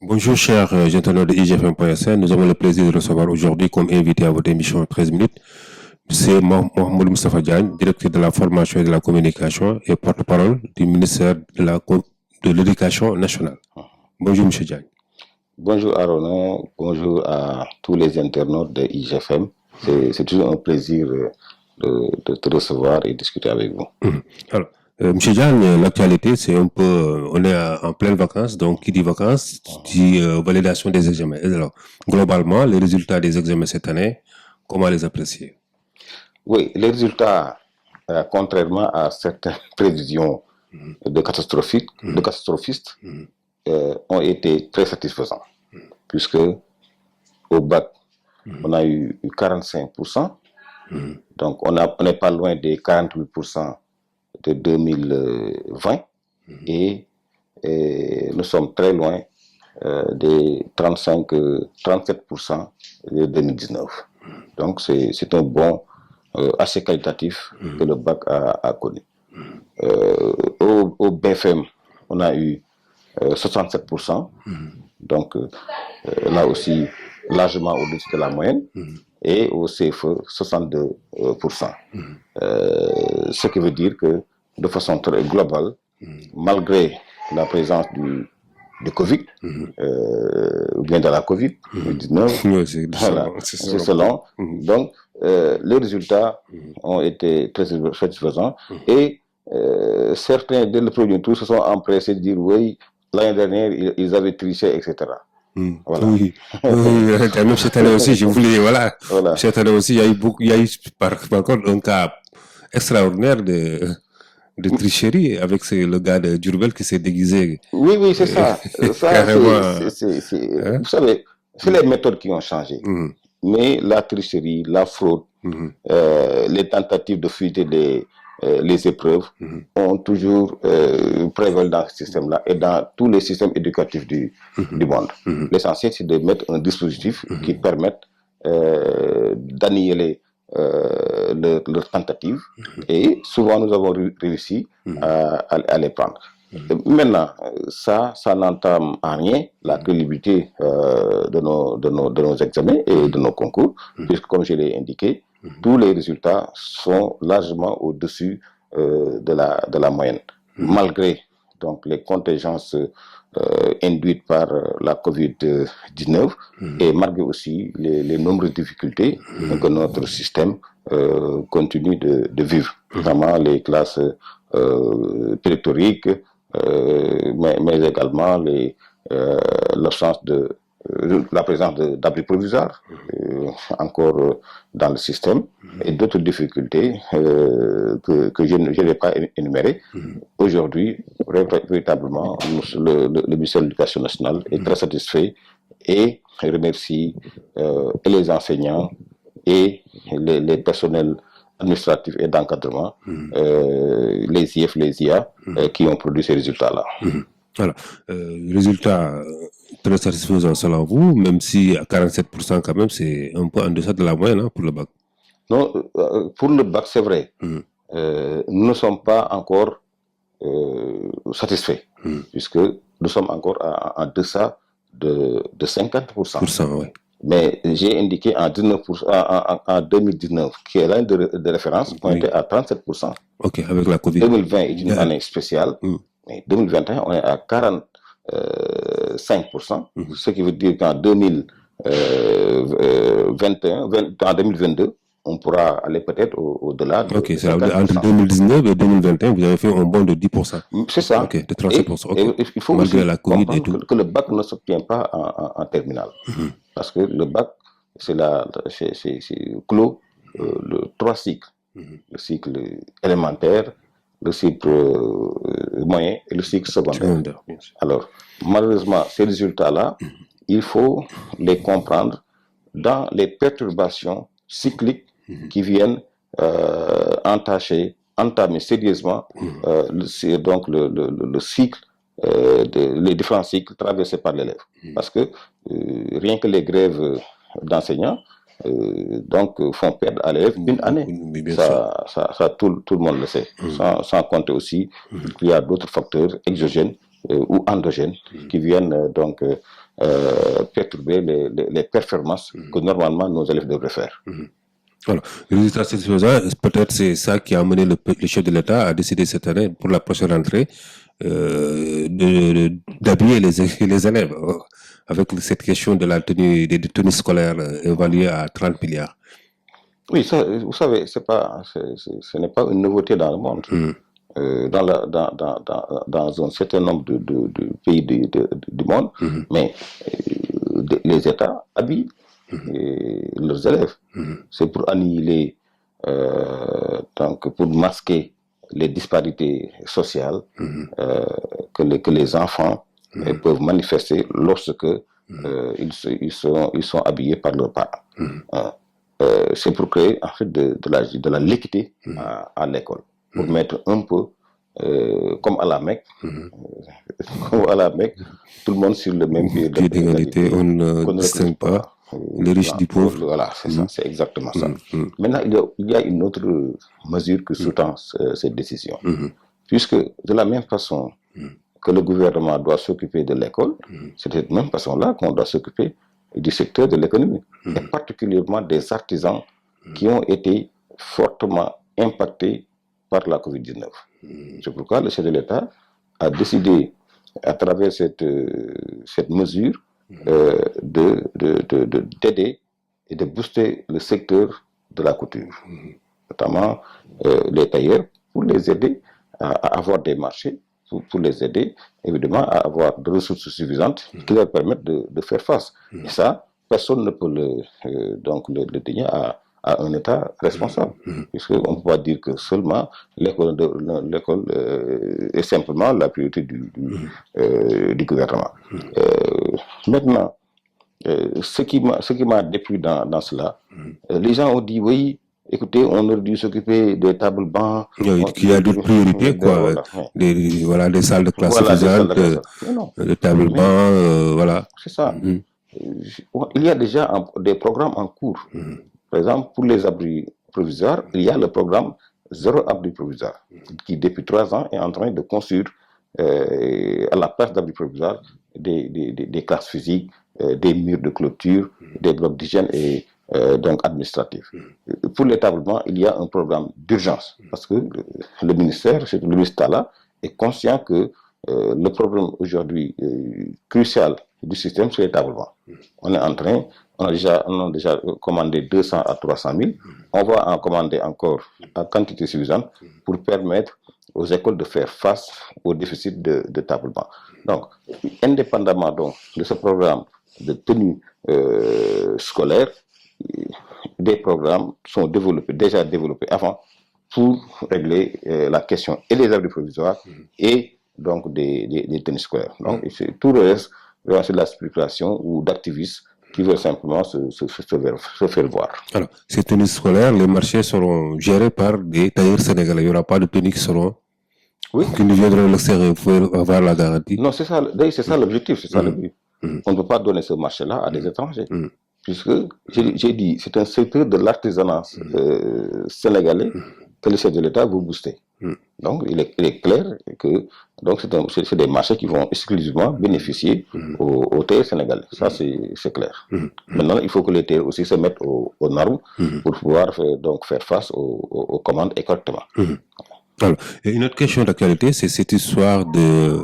Bonjour chers internautes de IGFM.sn, nous avons le plaisir de recevoir aujourd'hui comme invité à votre émission 13 minutes. C'est Mohamed Moustapha Diagne, directeur de la formation et de la communication et porte-parole du ministère de l'Éducation nationale. Bonjour M. Diagne. Bonjour Arona, bonjour à tous les internautes de IGFM. C'est toujours un plaisir de te recevoir et discuter avec vous. Alors, M. Diagne, l'actualité, c'est un peu, on est en pleine vacances, donc qui dit vacances, dit validation des examens. Et alors, globalement, les résultats des examens cette année, comment les apprécier? Oui, les résultats, contrairement à certaines prévisions de catastrophistes, ont été très satisfaisants, puisque au bac, on a eu 45%, donc on n'est pas loin des 48% de 2020 et nous sommes très loin des 37% de 2019. Donc c'est un bond assez qualitatif que le bac a connu. Au BFM, on a eu 67%, donc là aussi largement au-dessus de la moyenne, et au CFE 62%. Ce qui veut dire que de façon très globale, malgré la présence du Covid, ou bien de la Covid-19, voilà, c'est selon. Donc, les résultats ont été très satisfaisants et certains, dès le premier tour, se sont empressés de dire oui, l'année dernière, ils avaient triché, etc. Voilà. Oui, même cette année aussi, je voulais, voilà. Cette année aussi, il y a eu par contre un cas extraordinaire de tricherie avec le gars de Durbel qui s'est déguisé. Oui, c'est ça. Vous savez, c'est les méthodes qui ont changé. Mais la tricherie, la fraude, les tentatives de fuiter les épreuves ont toujours prévalu dans ce système-là et dans tous les systèmes éducatifs du monde. L'essentiel, c'est de mettre un dispositif qui permette d'annihiler leurs tentatives et souvent nous avons réussi à les prendre. Maintenant, ça n'entame en rien la crédibilité de nos examens et de nos concours, puisque comme je l'ai indiqué, tous les résultats sont largement au-dessus de la moyenne, malgré donc les contingences induites par la Covid-19 et malgré aussi les nombreuses difficultés que notre système continue de vivre, notamment les classes pléthoriques, mais également l'absence de la présence d'abris provisoires encore dans le système et d'autres difficultés que je n'ai pas énumérées. Aujourd'hui, véritablement, le ministère de l'Éducation nationale est très satisfait et remercie et les enseignants et les personnels administratifs et d'encadrement, les IF, les IA, qui ont produit ces résultats-là. Voilà. Résultat très satisfaisant selon vous, même si à 47% quand même, c'est un peu en deçà de la moyenne pour le bac. Non, pour le bac, c'est vrai. Nous ne sommes pas encore satisfaits, puisque nous sommes encore en deçà de 50%. Ouais. Mais j'ai indiqué en 2019, qui est l'année de référence, on était à 37%. Ok, avec la Covid. 2020 est une année spéciale, mais 2021, on est à 45%, ce qui veut dire qu'en 2022, on pourra aller peut-être au-delà de 50%. Ok, c'est entre 2019 et 2021, vous avez fait un bond de 10%. C'est ça. Ok, de 37%. Et il faut malgré aussi la COVID et tout. Que le bac ne s'obtient pas en terminale. Parce que le bac, c'est clos trois cycles. Le cycle élémentaire, le cycle moyen et le cycle secondaire. Alors, malheureusement, ces résultats-là, il faut les comprendre dans les perturbations cycliques qui viennent entamer sérieusement donc le cycle, les différents cycles traversés par l'élève. Parce que rien que les grèves d'enseignants donc font perdre à l'élève une année. Ça tout le monde le sait. Sans compter aussi qu'il y a d'autres facteurs exogènes ou endogènes qui viennent donc perturber les performances que normalement nos élèves devraient faire. Alors, le résultat satisfaisant, peut-être c'est ça qui a amené le chef de l'État à décider cette année, pour la prochaine rentrée, d'habiller les élèves avec cette question de la tenue, des tenues scolaires évaluées à 30 milliards. Oui, ça, vous savez, ce n'est pas une nouveauté dans le monde. Dans un certain nombre de pays du monde, mais les États habillent leurs élèves. C'est pour annihiler, donc pour masquer les disparités sociales que les enfants peuvent manifester lorsque ils sont habillés par leurs parents. C'est pour créer en fait de la l'équité à l'école, pour mettre un peu comme à la Mecque, tout le monde sur le même pied d'égalité, on ne distingue pas les riches du pauvre. Voilà, c'est ça, c'est exactement ça. Maintenant, il y a une autre mesure que sous-tend cette décision, puisque de la même façon que le gouvernement doit s'occuper de l'école, c'est de cette même façon-là qu'on doit s'occuper du secteur de l'économie, et particulièrement des artisans qui ont été fortement impactés par la COVID-19. C'est pourquoi le chef de l'État a décidé, à travers cette mesure, d'aider et de booster le secteur de la couture, notamment les tailleurs, pour les aider à avoir des marchés, pour les aider évidemment à avoir des ressources suffisantes qui leur permettent de faire face. Et ça, personne ne peut le dénier à un État responsable, puisqu'on ne peut pas dire que seulement l'école est simplement la priorité du gouvernement. Maintenant, ce qui m'a déplu dans cela, les gens ont dit oui, écoutez, on aurait dû s'occuper des tables bancs. Il y a d'autres priorités, quoi. Voilà, des salles de classe suffisantes, des tables bancs, voilà. C'est ça. Il y a déjà des programmes en cours. Par exemple, pour les abris provisoires, il y a le programme Zéro abri provisoire, qui depuis 3 ans est en train de construire à la place d'abri provisoire des classes physiques, des murs de clôture, des blocs d'hygiène et donc administratifs. Pour l'établement, il y a un programme d'urgence, parce que le ministère, le ministre Talla, est conscient que le problème aujourd'hui crucial du système, c'est l'établement. On a déjà commandé 200 à 300 000. On va en commander encore à quantité suffisante pour permettre aux écoles de faire face au déficit de tablement. Donc, indépendamment donc, de ce programme de tenue scolaire, des programmes sont déjà développés avant pour régler la question et des abris provisoires et donc des tenues scolaires. Donc, tout le reste, c'est de la spéculation ou d'activistes qui veulent simplement se faire voir. Alors, ces tenues scolaires, les marchés seront gérés par des tailleurs sénégalais. Il n'y aura pas de tenues qui nous viendront de l'extérieur pour avoir la garantie. Non, c'est ça l'objectif, c'est ça le but. On ne peut pas donner ce marché-là à des étrangers. Puisque, j'ai dit, c'est un secteur de l'artisanat sénégalais que le chef de l'État veut booster. Donc, il est clair que c'est des marchés qui vont exclusivement bénéficier aux tailleurs sénégalais. Ça, c'est clair. Maintenant, il faut que les tailleurs aussi se mettent aux normes pour pouvoir faire face aux commandes et correctement. Alors, et une autre question d'actualité, c'est cette histoire de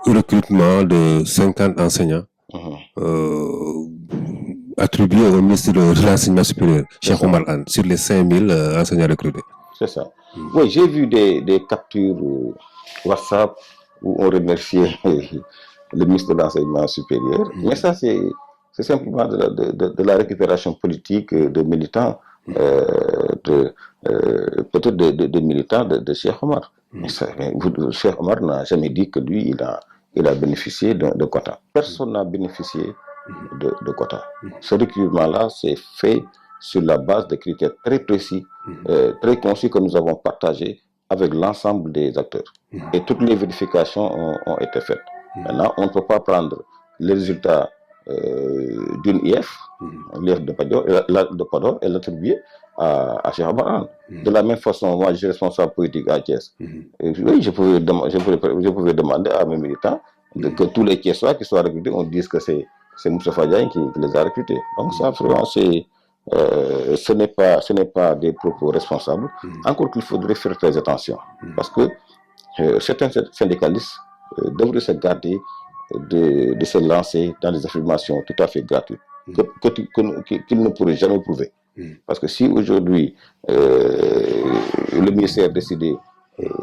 recrutement de 50 enseignants attribués au ministre de l'Enseignement supérieur, Cheikh Oumar Anne, sur les 5000 enseignants recrutés. C'est ça. Oui, j'ai vu des captures WhatsApp où on remerciait le ministre de l'Enseignement supérieur. Mais ça, c'est simplement de la récupération politique de militants, peut-être de militants de Cheikh Omar. Cheikh Omar n'a jamais dit que lui, il a bénéficié de quotas. Personne n'a bénéficié de quotas. Ce recrutement-là, c'est fait sur la base de critères très précis, très concis que nous avons partagés avec l'ensemble des acteurs. Et toutes les vérifications ont été faites. Maintenant, on ne peut pas prendre les résultats d'une IF, l'IF de Podor, et l'attribuer à Cheikh Omar. De la même façon, moi, je suis responsable politique à Thiès. Oui, je pouvais demander à mes militants que tous les Thiessois qui sont recrutés, on dise que c'est Moustapha Diagne qui les a recrutés. Donc ça, vraiment, ce n'est pas des propos responsables. Encore qu'il faudrait faire très attention. Parce que certains syndicalistes devraient se garder de se lancer dans des affirmations tout à fait gratuites qu'ils ne pourraient jamais prouver. Parce que si aujourd'hui le ministère a décidé,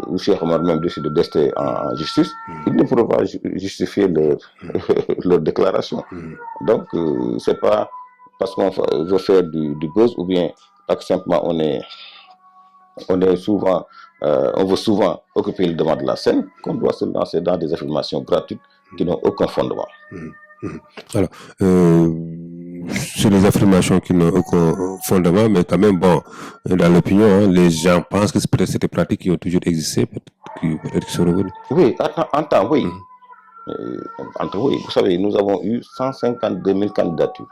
ou Cheikh Omar même décide de rester en justice, ils ne pourront pas justifier leur déclaration. Donc, c'est pas parce qu'on veut faire du buzz ou bien parce que simplement on veut souvent occuper le devant de la scène qu'on doit se lancer dans des affirmations gratuites qui n'ont aucun fondement. Alors, c'est des affirmations qui n'ont aucun fondement, mais quand même, bon, dans l'opinion, hein, les gens pensent que peut-être c'est des pratiques qui ont toujours existé, peut-être qui sont revenues. Oui, en temps, oui. Oui. Vous savez, nous avons eu 152 000 candidatures.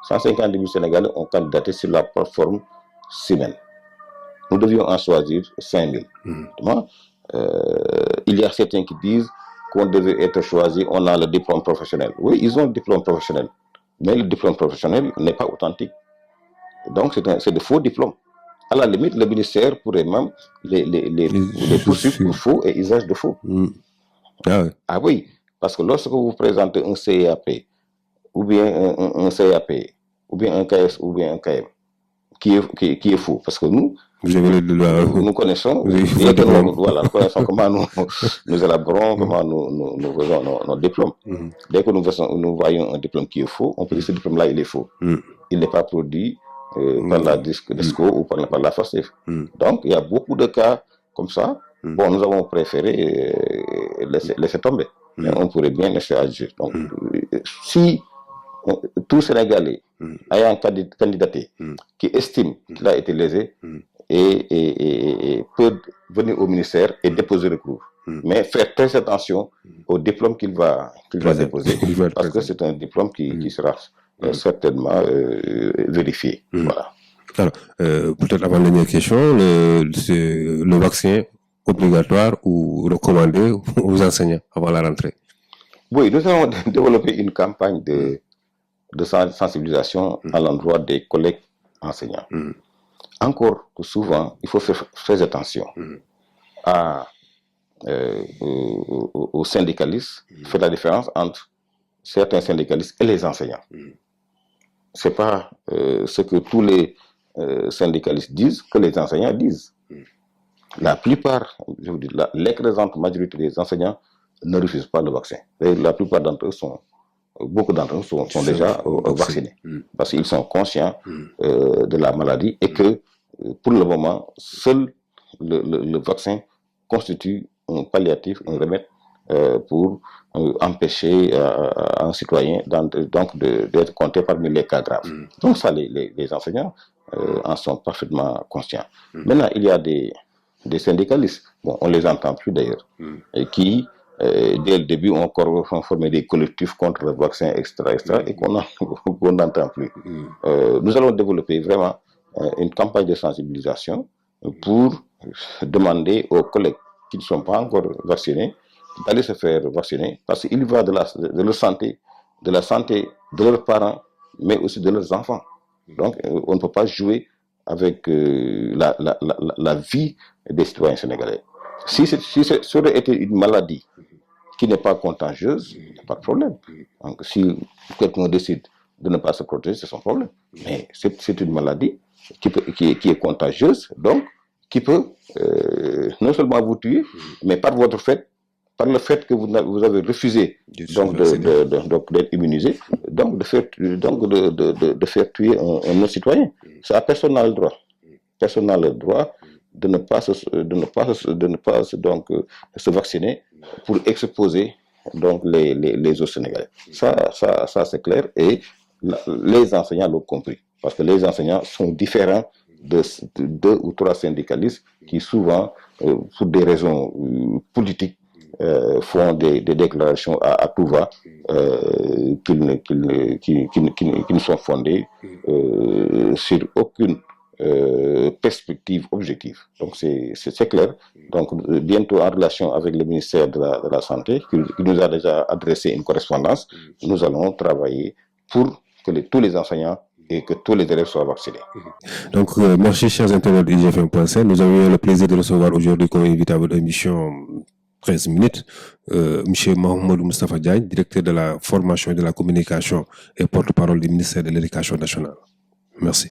152 000 Sénégalais ont candidaté sur la plateforme Siemens. Nous devions en choisir 5 000. Il y a certains qui disent qu'on devait être choisi, on a le diplôme professionnel. Oui, ils ont le diplôme professionnel, mais le diplôme professionnel n'est pas authentique. Donc, c'est de faux diplômes. À la limite, le ministère pourrait même les poursuivre pour faux et usage de faux. Ah oui, parce que lorsque vous présentez un CAP, ou bien un CAP, ou bien un KS, ou bien un KM, qui est faux, parce que nous connaissons, nous connaissons comment nous élaborons, comment nous faisons nos diplômes. Dès que nous voyons un diplôme qui est faux, on peut dire que ce diplôme-là, il est faux. Il n'est pas produit par la DISCO ou par la FACEF. Donc, il y a beaucoup de cas comme ça. Bon, nous avons préféré laisser tomber, mais on pourrait bien laisser agir. Donc, si tout Sénégalais ayant candidaté qui estime qu'il a été lésé et peut venir au ministère et déposer recours. Mais faire très attention au diplôme qu'il va déposer, parce que c'est un diplôme qui sera certainement vérifié. Voilà. Alors, peut-être avant la dernière question, le vaccin obligatoire ou recommandé aux enseignants avant la rentrée? Oui, nous avons développé une campagne de sensibilisation à l'endroit des collègues enseignants. Encore que souvent, il faut faire très attention aux syndicalistes, faire la différence entre certains syndicalistes et les enseignants. Ce n'est pas ce que tous les syndicalistes disent que les enseignants disent. La plupart, je vous dis, l'écrasante majorité des enseignants ne refusent pas le vaccin. Et la plupart d'entre eux beaucoup d'entre eux sont déjà vaccinés parce qu'ils sont conscients de la maladie et que pour le moment, seul le vaccin constitue un palliatif, un remède pour empêcher un citoyen d'être compté parmi les cas graves. Donc ça, les enseignants en sont parfaitement conscients. Maintenant, il y a des syndicalistes, bon, on les entend plus d'ailleurs, et qui dès le début, on formé des collectifs contre le vaccin, etc., et qu'on n'entend plus. Nous allons développer vraiment une campagne de sensibilisation pour demander aux collègues qui ne sont pas encore vaccinés d'aller se faire vacciner, parce qu'il va de leur santé, de la santé de leurs parents, mais aussi de leurs enfants. Donc, on ne peut pas jouer avec la vie des citoyens sénégalais. Si ça aurait été une maladie qui n'est pas contagieuse, il n'y a pas de problème. Donc, si quelqu'un décide de ne pas se protéger, c'est son problème. Mais c'est une maladie qui est contagieuse, donc qui peut non seulement vous tuer, mais par le fait que vous avez refusé d'être immunisé, donc de faire tuer un non citoyen. Ça, personne n'a le droit. Personne n'a le droit de ne pas se vacciner pour exposer donc les autres Sénégalais. Ça c'est clair, et les enseignants l'ont compris, parce que les enseignants sont différents de 2 ou 3 syndicalistes qui souvent, pour des raisons politiques, font des déclarations à tout va qui ne sont fondées sur aucune perspectives objectives. Donc c'est clair. Donc bientôt en relation avec le ministère de la Santé, qui nous a déjà adressé une correspondance, nous allons travailler pour que tous les enseignants et que tous les élèves soient vaccinés. Donc, merci chers internautes de IGFM.sn. Nous avons eu le plaisir de recevoir aujourd'hui comme invité à votre émission 13 minutes, M. Mahmoud Moustapha Diagne, directeur de la formation et de la communication et porte-parole du ministère de l'Éducation nationale. Merci.